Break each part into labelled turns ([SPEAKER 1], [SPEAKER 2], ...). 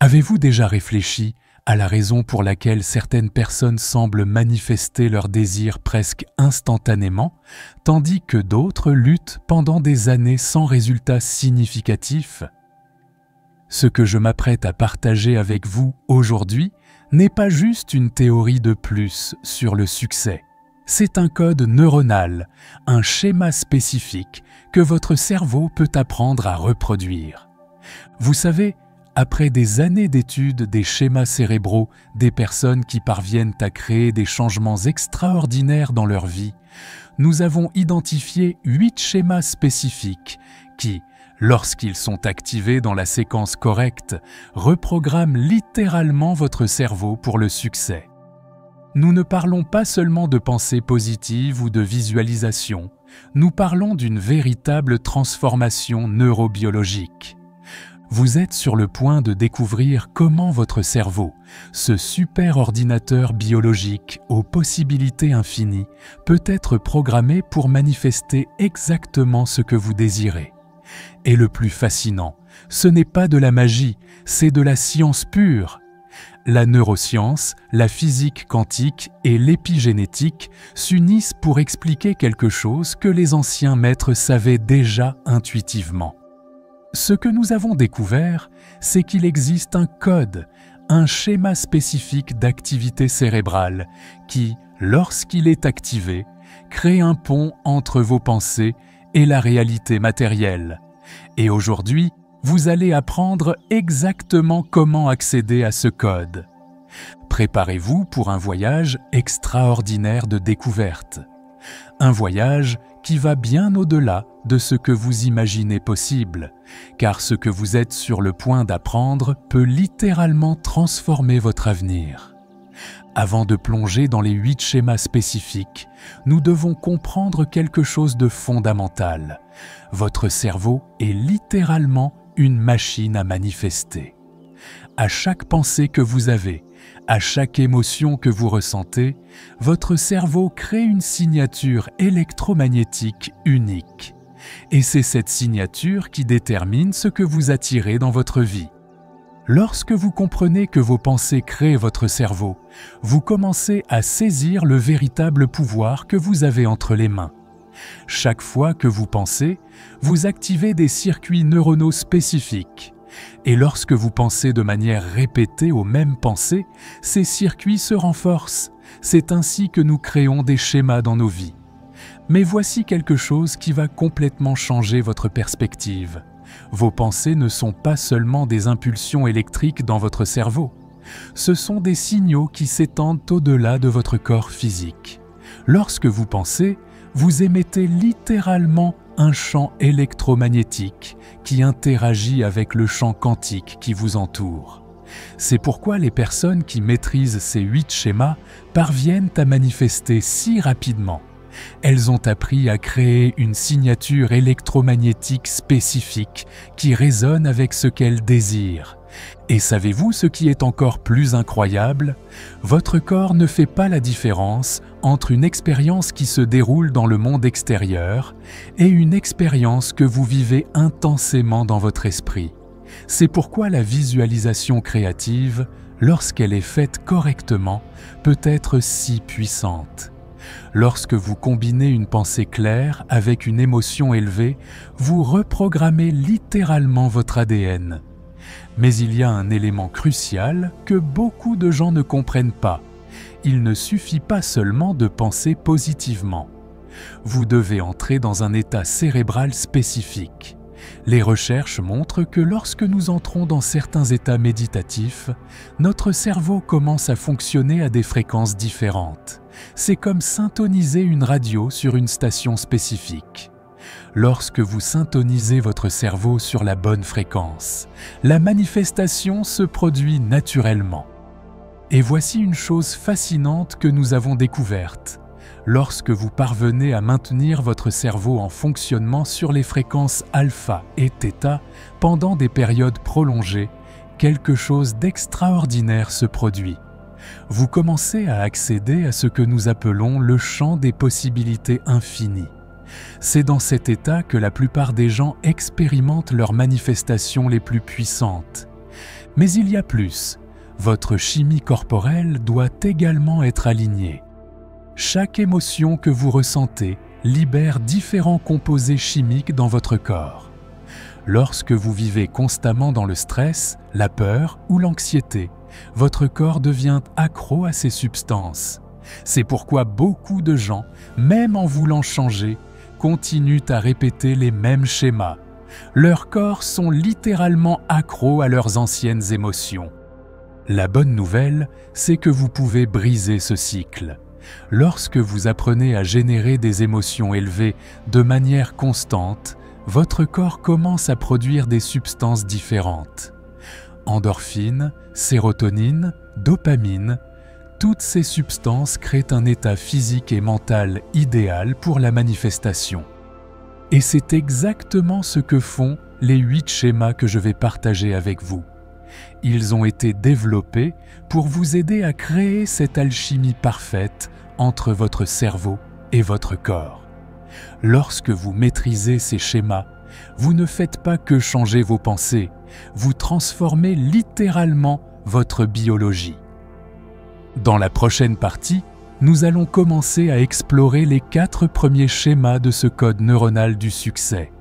[SPEAKER 1] Avez-vous déjà réfléchi à la raison pour laquelle certaines personnes semblent manifester leurs désirs presque instantanément, tandis que d'autres luttent pendant des années sans résultat significatif? Ce que je m'apprête à partager avec vous aujourd'hui n'est pas juste une théorie de plus sur le succès. C'est un code neuronal, un schéma spécifique que votre cerveau peut apprendre à reproduire. Vous savez, après des années d'études des schémas cérébraux des personnes qui parviennent à créer des changements extraordinaires dans leur vie, nous avons identifié 8 schémas spécifiques qui, lorsqu'ils sont activés dans la séquence correcte, reprogramment littéralement votre cerveau pour le succès. Nous ne parlons pas seulement de pensée positive ou de visualisation, nous parlons d'une véritable transformation neurobiologique. Vous êtes sur le point de découvrir comment votre cerveau, ce super ordinateur biologique aux possibilités infinies, peut être programmé pour manifester exactement ce que vous désirez. Et le plus fascinant, ce n'est pas de la magie, c'est de la science pure. La neuroscience, la physique quantique et l'épigénétique s'unissent pour expliquer quelque chose que les anciens maîtres savaient déjà intuitivement. Ce que nous avons découvert, c'est qu'il existe un code, un schéma spécifique d'activité cérébrale qui, lorsqu'il est activé, crée un pont entre vos pensées et la réalité matérielle. Et aujourd'hui, vous allez apprendre exactement comment accéder à ce code. Préparez-vous pour un voyage extraordinaire de découverte. Un voyage qui va bien au-delà de ce que vous imaginez possible, car ce que vous êtes sur le point d'apprendre peut littéralement transformer votre avenir. Avant de plonger dans les 8 schémas spécifiques, nous devons comprendre quelque chose de fondamental. Votre cerveau est littéralement une machine à manifester. À chaque pensée que vous avez, à chaque émotion que vous ressentez, votre cerveau crée une signature électromagnétique unique. Et c'est cette signature qui détermine ce que vous attirez dans votre vie. Lorsque vous comprenez que vos pensées créent votre cerveau, vous commencez à saisir le véritable pouvoir que vous avez entre les mains. Chaque fois que vous pensez, vous activez des circuits neuronaux spécifiques. Et lorsque vous pensez de manière répétée aux mêmes pensées, ces circuits se renforcent. C'est ainsi que nous créons des schémas dans nos vies. Mais voici quelque chose qui va complètement changer votre perspective. Vos pensées ne sont pas seulement des impulsions électriques dans votre cerveau. Ce sont des signaux qui s'étendent au-delà de votre corps physique. Lorsque vous pensez, vous émettez littéralement un champ électromagnétique qui interagit avec le champ quantique qui vous entoure. C'est pourquoi les personnes qui maîtrisent ces 8 schémas parviennent à manifester si rapidement. Elles ont appris à créer une signature électromagnétique spécifique qui résonne avec ce qu'elles désirent. Et savez-vous ce qui est encore plus incroyable? Votre corps ne fait pas la différence entre une expérience qui se déroule dans le monde extérieur et une expérience que vous vivez intensément dans votre esprit. C'est pourquoi la visualisation créative, lorsqu'elle est faite correctement, peut être si puissante. Lorsque vous combinez une pensée claire avec une émotion élevée, vous reprogrammez littéralement votre ADN. Mais il y a un élément crucial que beaucoup de gens ne comprennent pas. Il ne suffit pas seulement de penser positivement. Vous devez entrer dans un état cérébral spécifique. Les recherches montrent que lorsque nous entrons dans certains états méditatifs, notre cerveau commence à fonctionner à des fréquences différentes. C'est comme syntoniser une radio sur une station spécifique. Lorsque vous syntonisez votre cerveau sur la bonne fréquence, la manifestation se produit naturellement. Et voici une chose fascinante que nous avons découverte. Lorsque vous parvenez à maintenir votre cerveau en fonctionnement sur les fréquences alpha et θ pendant des périodes prolongées, quelque chose d'extraordinaire se produit. Vous commencez à accéder à ce que nous appelons le champ des possibilités infinies. C'est dans cet état que la plupart des gens expérimentent leurs manifestations les plus puissantes. Mais il y a plus. Votre chimie corporelle doit également être alignée. Chaque émotion que vous ressentez libère différents composés chimiques dans votre corps. Lorsque vous vivez constamment dans le stress, la peur ou l'anxiété, votre corps devient accro à ces substances. C'est pourquoi beaucoup de gens, même en voulant changer, continuent à répéter les mêmes schémas. Leurs corps sont littéralement accros à leurs anciennes émotions. La bonne nouvelle, c'est que vous pouvez briser ce cycle. Lorsque vous apprenez à générer des émotions élevées de manière constante, votre corps commence à produire des substances différentes. Endorphines, sérotonine, dopamine, toutes ces substances créent un état physique et mental idéal pour la manifestation. Et c'est exactement ce que font les 8 schémas que je vais partager avec vous. Ils ont été développés pour vous aider à créer cette alchimie parfaite entre votre cerveau et votre corps. Lorsque vous maîtrisez ces schémas, vous ne faites pas que changer vos pensées, vous transformez littéralement votre biologie. Dans la prochaine partie, nous allons commencer à explorer les 4 premiers schémas de ce code neuronal du succès.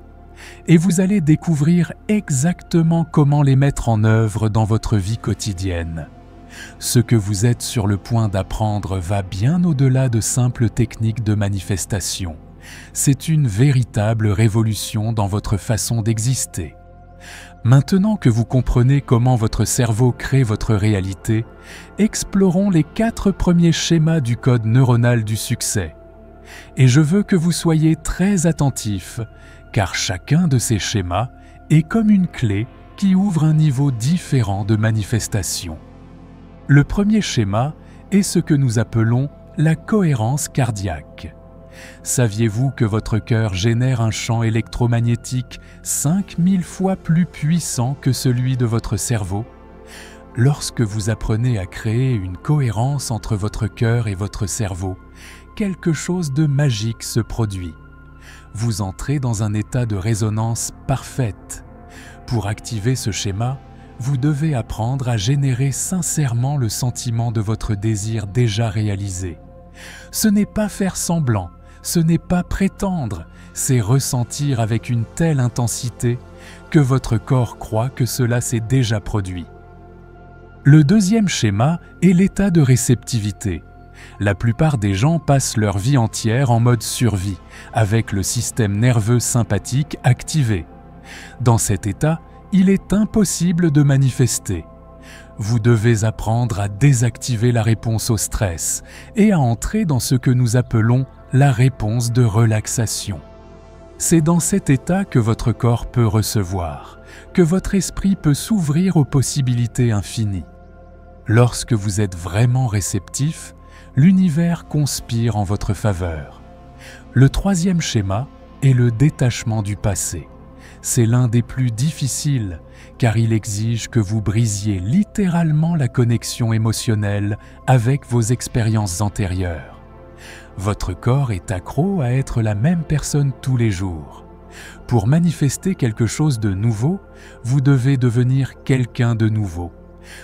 [SPEAKER 1] Et vous allez découvrir exactement comment les mettre en œuvre dans votre vie quotidienne. Ce que vous êtes sur le point d'apprendre va bien au-delà de simples techniques de manifestation. C'est une véritable révolution dans votre façon d'exister. Maintenant que vous comprenez comment votre cerveau crée votre réalité, explorons les 4 premiers schémas du code neuronal du succès. Et je veux que vous soyez très attentifs, car chacun de ces schémas est comme une clé qui ouvre un niveau différent de manifestation. Le premier schéma est ce que nous appelons la cohérence cardiaque. Saviez-vous que votre cœur génère un champ électromagnétique 5000 fois plus puissant que celui de votre cerveau? Lorsque vous apprenez à créer une cohérence entre votre cœur et votre cerveau, quelque chose de magique se produit. Vous entrez dans un état de résonance parfaite. Pour activer ce schéma, vous devez apprendre à générer sincèrement le sentiment de votre désir déjà réalisé. Ce n'est pas faire semblant, ce n'est pas prétendre, c'est ressentir avec une telle intensité que votre corps croit que cela s'est déjà produit. Le deuxième schéma est l'état de réceptivité. La plupart des gens passent leur vie entière en mode survie, avec le système nerveux sympathique activé. Dans cet état, il est impossible de manifester. Vous devez apprendre à désactiver la réponse au stress et à entrer dans ce que nous appelons la réponse de relaxation. C'est dans cet état que votre corps peut recevoir, que votre esprit peut s'ouvrir aux possibilités infinies. Lorsque vous êtes vraiment réceptif, l'univers conspire en votre faveur. Le troisième schéma est le détachement du passé. C'est l'un des plus difficiles, car il exige que vous brisiez littéralement la connexion émotionnelle avec vos expériences antérieures. Votre corps est accro à être la même personne tous les jours. Pour manifester quelque chose de nouveau, vous devez devenir quelqu'un de nouveau.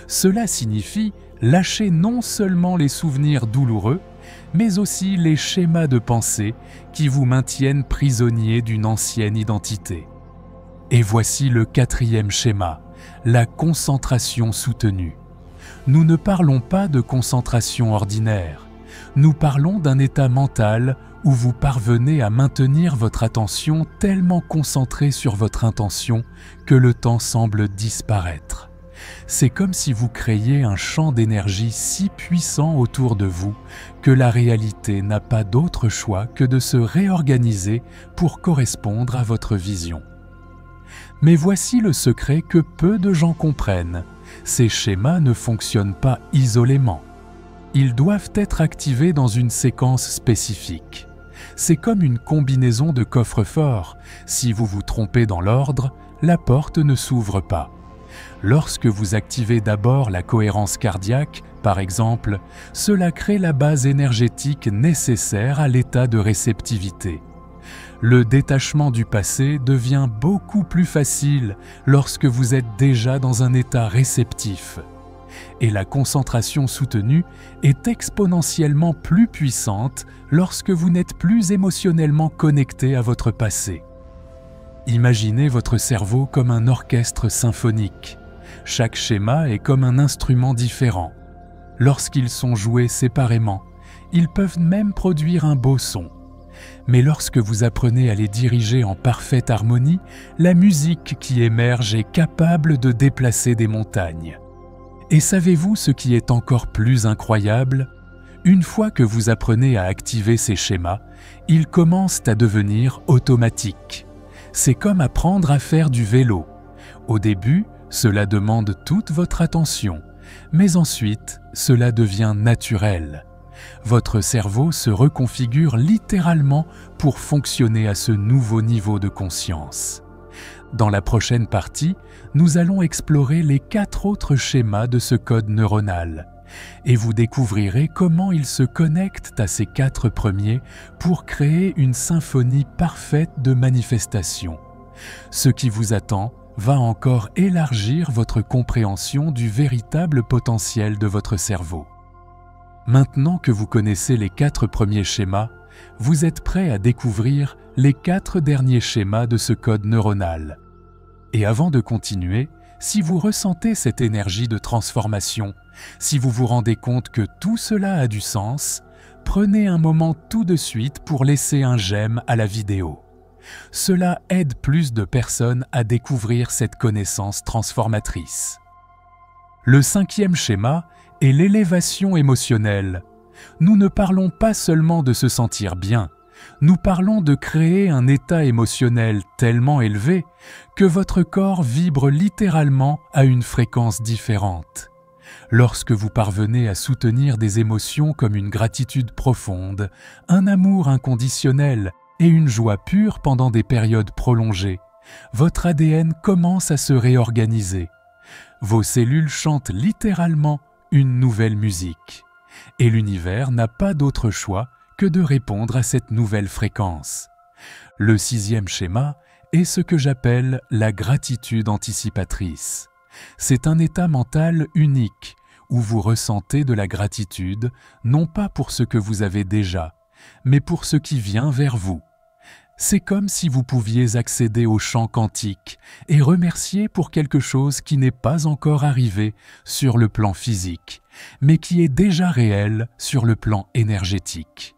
[SPEAKER 1] Cela signifie lâcher non seulement les souvenirs douloureux, mais aussi les schémas de pensée qui vous maintiennent prisonnier d'une ancienne identité. Et voici le quatrième schéma, la concentration soutenue. Nous ne parlons pas de concentration ordinaire, nous parlons d'un état mental où vous parvenez à maintenir votre attention tellement concentrée sur votre intention que le temps semble disparaître. C'est comme si vous créiez un champ d'énergie si puissant autour de vous que la réalité n'a pas d'autre choix que de se réorganiser pour correspondre à votre vision. Mais voici le secret que peu de gens comprennent. Ces schémas ne fonctionnent pas isolément. Ils doivent être activés dans une séquence spécifique. C'est comme une combinaison de coffre-fort. Si vous vous trompez dans l'ordre, la porte ne s'ouvre pas. Lorsque vous activez d'abord la cohérence cardiaque, par exemple, cela crée la base énergétique nécessaire à l'état de réceptivité. Le détachement du passé devient beaucoup plus facile lorsque vous êtes déjà dans un état réceptif. Et la concentration soutenue est exponentiellement plus puissante lorsque vous n'êtes plus émotionnellement connecté à votre passé. Imaginez votre cerveau comme un orchestre symphonique. Chaque schéma est comme un instrument différent. Lorsqu'ils sont joués séparément, ils peuvent même produire un beau son. Mais lorsque vous apprenez à les diriger en parfaite harmonie, la musique qui émerge est capable de déplacer des montagnes. Et savez-vous ce qui est encore plus incroyable ? Une fois que vous apprenez à activer ces schémas, ils commencent à devenir automatiques. C'est comme apprendre à faire du vélo. Au début, cela demande toute votre attention, mais ensuite, cela devient naturel. Votre cerveau se reconfigure littéralement pour fonctionner à ce nouveau niveau de conscience. Dans la prochaine partie, nous allons explorer les 4 autres schémas de ce code neuronal et vous découvrirez comment ils se connectent à ces 4 premiers pour créer une symphonie parfaite de manifestation. Ce qui vous attend va encore élargir votre compréhension du véritable potentiel de votre cerveau. Maintenant que vous connaissez les 4 premiers schémas, vous êtes prêt à découvrir les 4 derniers schémas de ce code neuronal. Et avant de continuer, si vous ressentez cette énergie de transformation, si vous vous rendez compte que tout cela a du sens, prenez un moment tout de suite pour laisser un j'aime à la vidéo. Cela aide plus de personnes à découvrir cette connaissance transformatrice. Le 5e schéma est l'élévation émotionnelle. Nous ne parlons pas seulement de se sentir bien, nous parlons de créer un état émotionnel tellement élevé que votre corps vibre littéralement à une fréquence différente. Lorsque vous parvenez à soutenir des émotions comme une gratitude profonde, un amour inconditionnel et une joie pure pendant des périodes prolongées, votre ADN commence à se réorganiser. Vos cellules chantent littéralement une nouvelle musique. Et l'univers n'a pas d'autre choix que de répondre à cette nouvelle fréquence. Le 6e schéma est ce que j'appelle la gratitude anticipatrice. C'est un état mental unique où vous ressentez de la gratitude, non pas pour ce que vous avez déjà, mais pour ce qui vient vers vous. C'est comme si vous pouviez accéder au champ quantique et remercier pour quelque chose qui n'est pas encore arrivé sur le plan physique, mais qui est déjà réel sur le plan énergétique.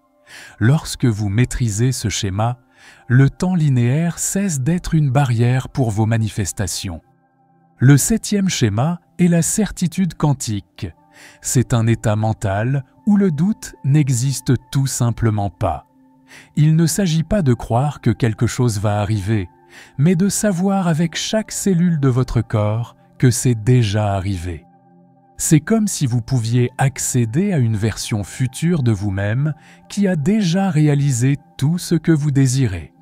[SPEAKER 1] Lorsque vous maîtrisez ce schéma, le temps linéaire cesse d'être une barrière pour vos manifestations. Le 7e schéma est la certitude quantique. C'est un état mental où le doute n'existe tout simplement pas. Il ne s'agit pas de croire que quelque chose va arriver, mais de savoir avec chaque cellule de votre corps que c'est déjà arrivé. C'est comme si vous pouviez accéder à une version future de vous-même qui a déjà réalisé tout ce que vous désirez.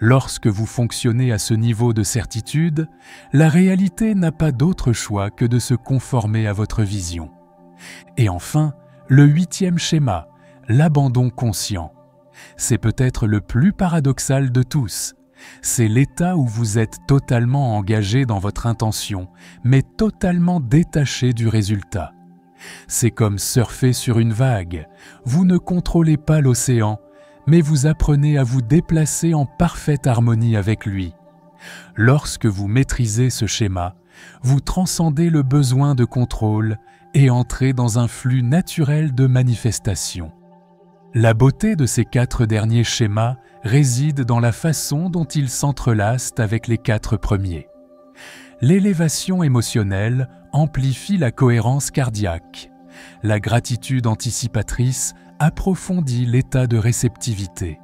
[SPEAKER 1] Lorsque vous fonctionnez à ce niveau de certitude, la réalité n'a pas d'autre choix que de se conformer à votre vision. Et enfin, le 8e schéma, l'abandon conscient. C'est peut-être le plus paradoxal de tous. C'est l'état où vous êtes totalement engagé dans votre intention, mais totalement détaché du résultat. C'est comme surfer sur une vague. Vous ne contrôlez pas l'océan, mais vous apprenez à vous déplacer en parfaite harmonie avec lui. Lorsque vous maîtrisez ce schéma, vous transcendez le besoin de contrôle et entrez dans un flux naturel de manifestation. La beauté de ces 4 derniers schémas réside dans la façon dont ils s'entrelacent avec les 4 premiers. L'élévation émotionnelle amplifie la cohérence cardiaque. La gratitude anticipatrice approfondit l'état de réceptivité.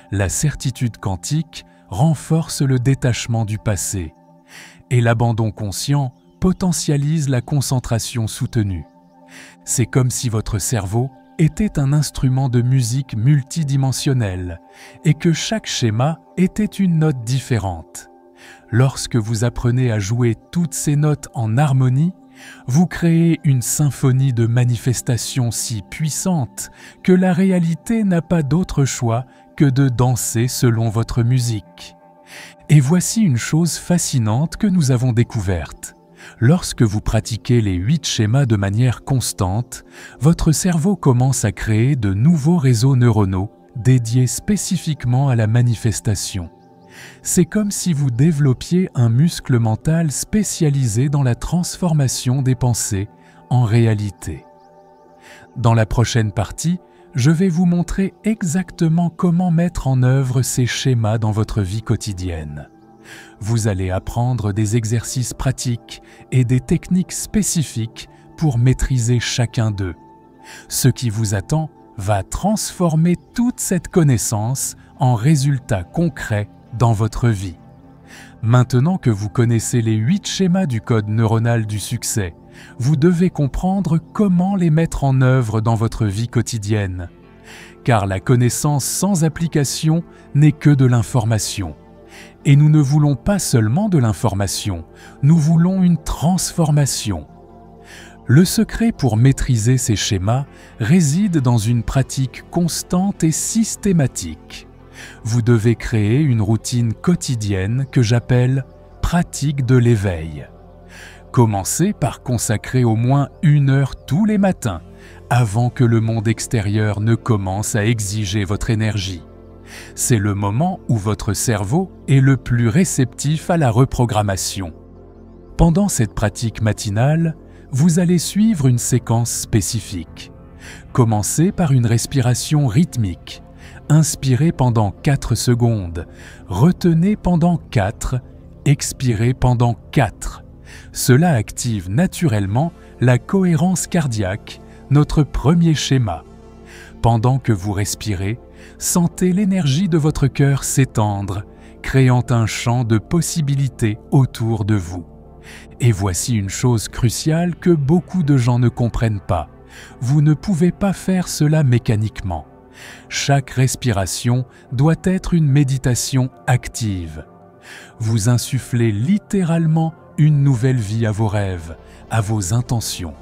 [SPEAKER 1] La certitude quantique renforce le détachement du passé. Et l'abandon conscient potentialise la concentration soutenue. C'est comme si votre cerveau était un instrument de musique multidimensionnel et que chaque schéma était une note différente. Lorsque vous apprenez à jouer toutes ces notes en harmonie, vous créez une symphonie de manifestations si puissante que la réalité n'a pas d'autre choix que de danser selon votre musique. Et voici une chose fascinante que nous avons découverte. Lorsque vous pratiquez les 8 schémas de manière constante, votre cerveau commence à créer de nouveaux réseaux neuronaux dédiés spécifiquement à la manifestation. C'est comme si vous développiez un muscle mental spécialisé dans la transformation des pensées en réalité. Dans la prochaine partie, je vais vous montrer exactement comment mettre en œuvre ces schémas dans votre vie quotidienne. Vous allez apprendre des exercices pratiques et des techniques spécifiques pour maîtriser chacun d'eux. Ce qui vous attend va transformer toute cette connaissance en résultats concrets dans votre vie. Maintenant que vous connaissez les 8 schémas du code neuronal du succès, vous devez comprendre comment les mettre en œuvre dans votre vie quotidienne. Car la connaissance sans application n'est que de l'information. Et nous ne voulons pas seulement de l'information, nous voulons une transformation. Le secret pour maîtriser ces schémas réside dans une pratique constante et systématique. Vous devez créer une routine quotidienne que j'appelle « pratique de l'éveil ». Commencez par consacrer au moins 1 heure tous les matins, avant que le monde extérieur ne commence à exiger votre énergie. C'est le moment où votre cerveau est le plus réceptif à la reprogrammation. Pendant cette pratique matinale, vous allez suivre une séquence spécifique. Commencez par une respiration rythmique. Inspirez pendant 4 secondes, retenez pendant 4, expirez pendant 4. Cela active naturellement la cohérence cardiaque, notre premier schéma. Pendant que vous respirez, sentez l'énergie de votre cœur s'étendre, créant un champ de possibilités autour de vous. Et voici une chose cruciale que beaucoup de gens ne comprennent pas. Vous ne pouvez pas faire cela mécaniquement. Chaque respiration doit être une méditation active. Vous insufflez littéralement une nouvelle vie à vos rêves, à vos intentions.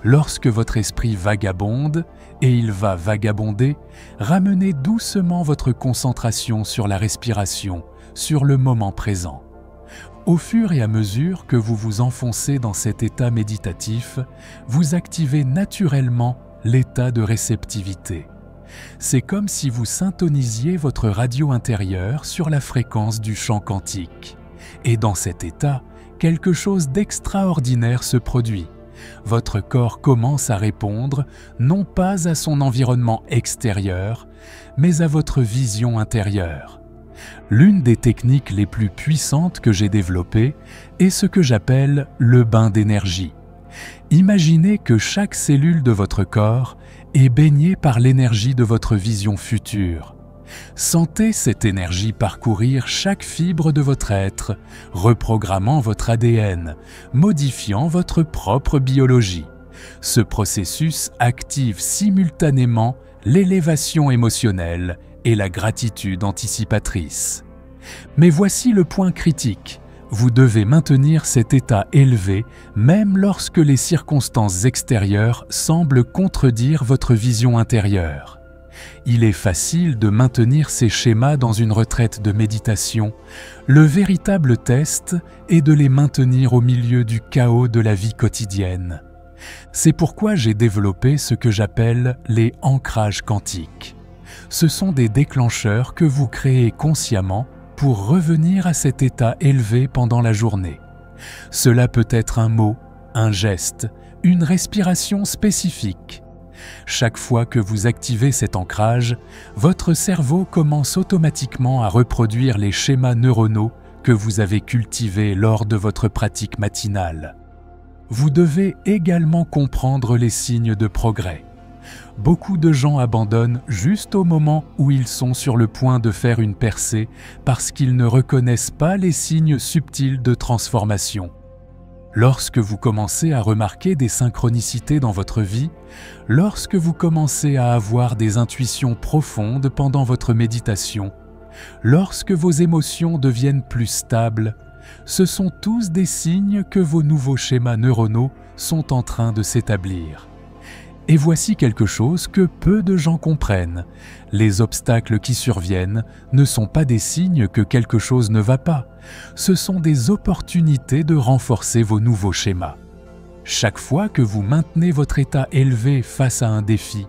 [SPEAKER 1] Lorsque votre esprit vagabonde, et il va vagabonder, ramenez doucement votre concentration sur la respiration, sur le moment présent. Au fur et à mesure que vous vous enfoncez dans cet état méditatif, vous activez naturellement l'état de réceptivité. C'est comme si vous syntonisiez votre radio intérieure sur la fréquence du champ quantique. Et dans cet état, quelque chose d'extraordinaire se produit. Votre corps commence à répondre non pas à son environnement extérieur, mais à votre vision intérieure. L'une des techniques les plus puissantes que j'ai développées est ce que j'appelle le bain d'énergie. Imaginez que chaque cellule de votre corps est baignée par l'énergie de votre vision future. Sentez cette énergie parcourir chaque fibre de votre être, reprogrammant votre ADN, modifiant votre propre biologie. Ce processus active simultanément l'élévation émotionnelle et la gratitude anticipatrice. Mais voici le point critique. Vous devez maintenir cet état élevé même lorsque les circonstances extérieures semblent contredire votre vision intérieure. Il est facile de maintenir ces schémas dans une retraite de méditation. Le véritable test est de les maintenir au milieu du chaos de la vie quotidienne. C'est pourquoi j'ai développé ce que j'appelle les ancrages quantiques. Ce sont des déclencheurs que vous créez consciemment pour revenir à cet état élevé pendant la journée. Cela peut être un mot, un geste, une respiration spécifique. Chaque fois que vous activez cet ancrage, votre cerveau commence automatiquement à reproduire les schémas neuronaux que vous avez cultivés lors de votre pratique matinale. Vous devez également comprendre les signes de progrès. Beaucoup de gens abandonnent juste au moment où ils sont sur le point de faire une percée parce qu'ils ne reconnaissent pas les signes subtils de transformation. Lorsque vous commencez à remarquer des synchronicités dans votre vie, lorsque vous commencez à avoir des intuitions profondes pendant votre méditation, lorsque vos émotions deviennent plus stables, ce sont tous des signes que vos nouveaux schémas neuronaux sont en train de s'établir. Et voici quelque chose que peu de gens comprennent. Les obstacles qui surviennent ne sont pas des signes que quelque chose ne va pas. Ce sont des opportunités de renforcer vos nouveaux schémas. Chaque fois que vous maintenez votre état élevé face à un défi,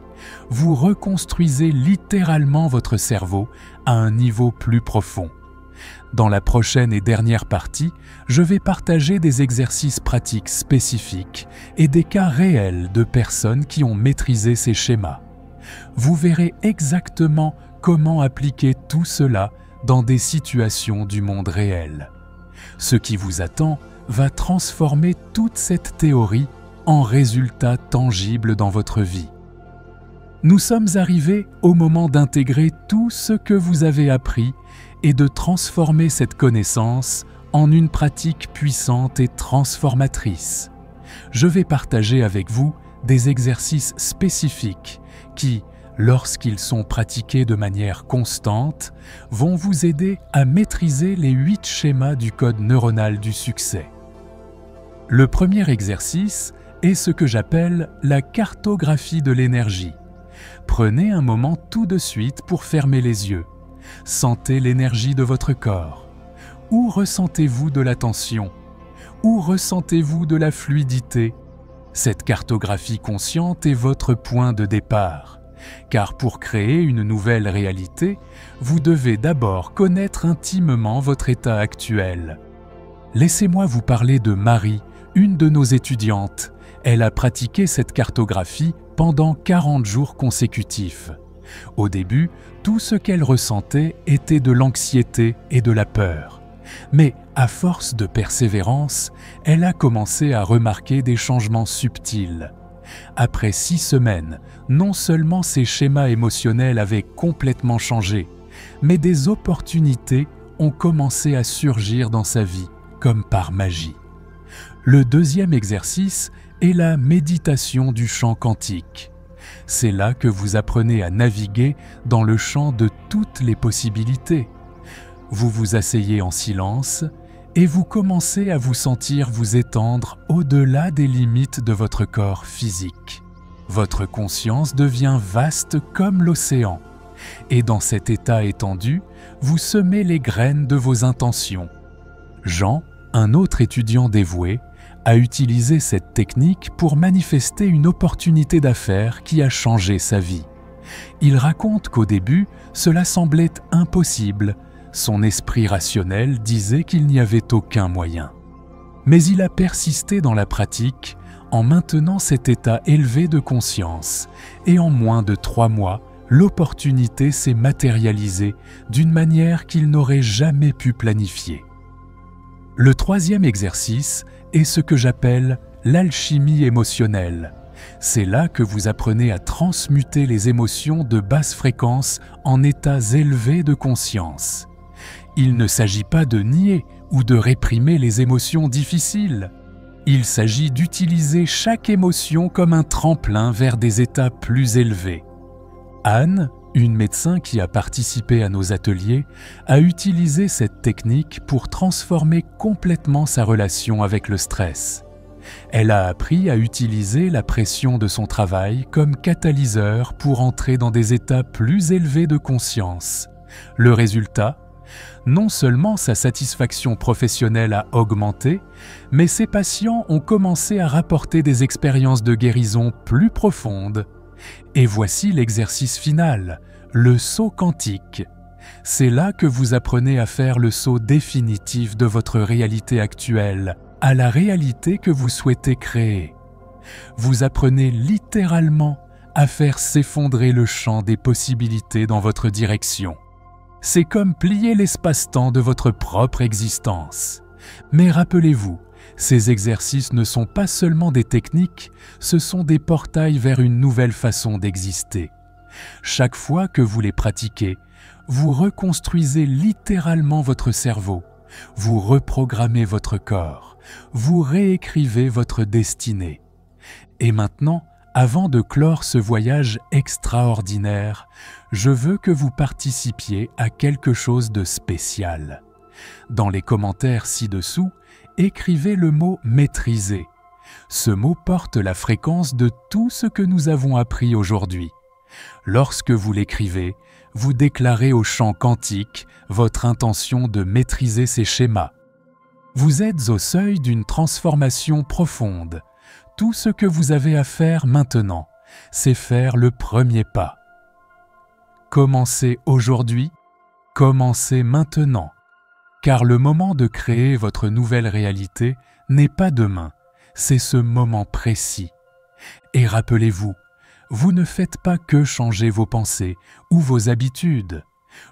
[SPEAKER 1] vous reconstruisez littéralement votre cerveau à un niveau plus profond. Dans la prochaine et dernière partie, je vais partager des exercices pratiques spécifiques et des cas réels de personnes qui ont maîtrisé ces schémas. Vous verrez exactement comment appliquer tout cela dans des situations du monde réel. Ce qui vous attend va transformer toute cette théorie en résultats tangibles dans votre vie. Nous sommes arrivés au moment d'intégrer tout ce que vous avez appris et de transformer cette connaissance en une pratique puissante et transformatrice. Je vais partager avec vous des exercices spécifiques qui, lorsqu'ils sont pratiqués de manière constante, vont vous aider à maîtriser les 8 schémas du code neuronal du succès. Le premier exercice est ce que j'appelle la cartographie de l'énergie. Prenez un moment tout de suite pour fermer les yeux. Sentez l'énergie de votre corps. Où ressentez-vous de la tension? Où ressentez-vous de la fluidité? Cette cartographie consciente est votre point de départ. Car pour créer une nouvelle réalité, vous devez d'abord connaître intimement votre état actuel. Laissez-moi vous parler de Marie, une de nos étudiantes. Elle a pratiqué cette cartographie pendant 40 jours consécutifs. Au début, tout ce qu'elle ressentait était de l'anxiété et de la peur. Mais à force de persévérance, elle a commencé à remarquer des changements subtils. Après 6 semaines, non seulement ses schémas émotionnels avaient complètement changé, mais des opportunités ont commencé à surgir dans sa vie, comme par magie. Le deuxième exercice est la méditation du champ quantique. C'est là que vous apprenez à naviguer dans le champ de toutes les possibilités. Vous vous asseyez en silence et vous commencez à vous sentir vous étendre au-delà des limites de votre corps physique. Votre conscience devient vaste comme l'océan. Et dans cet état étendu, vous semez les graines de vos intentions. Jean, un autre étudiant dévoué, a utilisé cette technique pour manifester une opportunité d'affaires qui a changé sa vie. Il raconte qu'au début, cela semblait impossible. Son esprit rationnel disait qu'il n'y avait aucun moyen. Mais il a persisté dans la pratique en maintenant cet état élevé de conscience, et en moins de 3 mois, l'opportunité s'est matérialisée d'une manière qu'il n'aurait jamais pu planifier. Le troisième exercice est ce que j'appelle l'alchimie émotionnelle. C'est là que vous apprenez à transmuter les émotions de basse fréquence en états élevés de conscience. Il ne s'agit pas de nier ou de réprimer les émotions difficiles. Il s'agit d'utiliser chaque émotion comme un tremplin vers des états plus élevés. Anne, une médecin qui a participé à nos ateliers, a utilisé cette technique pour transformer complètement sa relation avec le stress. Elle a appris à utiliser la pression de son travail comme catalyseur pour entrer dans des états plus élevés de conscience. Le résultat ? Non seulement sa satisfaction professionnelle a augmenté, mais ses patients ont commencé à rapporter des expériences de guérison plus profondes. Et voici l'exercice final, le saut quantique. C'est là que vous apprenez à faire le saut définitif de votre réalité actuelle à la réalité que vous souhaitez créer. Vous apprenez littéralement à faire s'effondrer le champ des possibilités dans votre direction. C'est comme plier l'espace-temps de votre propre existence. Mais rappelez-vous, ces exercices ne sont pas seulement des techniques, ce sont des portails vers une nouvelle façon d'exister. Chaque fois que vous les pratiquez, vous reconstruisez littéralement votre cerveau, vous reprogrammez votre corps, vous réécrivez votre destinée. Et maintenant, avant de clore ce voyage extraordinaire, je veux que vous participiez à quelque chose de spécial. Dans les commentaires ci-dessous, écrivez le mot « maîtriser ». Ce mot porte la fréquence de tout ce que nous avons appris aujourd'hui. Lorsque vous l'écrivez, vous déclarez au champ quantique votre intention de maîtriser ces schémas. Vous êtes au seuil d'une transformation profonde. Tout ce que vous avez à faire maintenant, c'est faire le premier pas. Commencez aujourd'hui, commencez maintenant, car le moment de créer votre nouvelle réalité n'est pas demain, c'est ce moment précis. Et rappelez-vous, vous ne faites pas que changer vos pensées ou vos habitudes.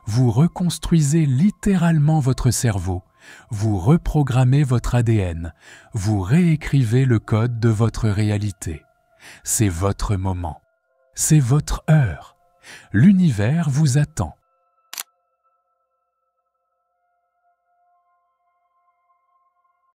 [SPEAKER 1] Vous reconstruisez littéralement votre cerveau, vous reprogrammez votre ADN, vous réécrivez le code de votre réalité. C'est votre moment, c'est votre heure. L'univers vous attend.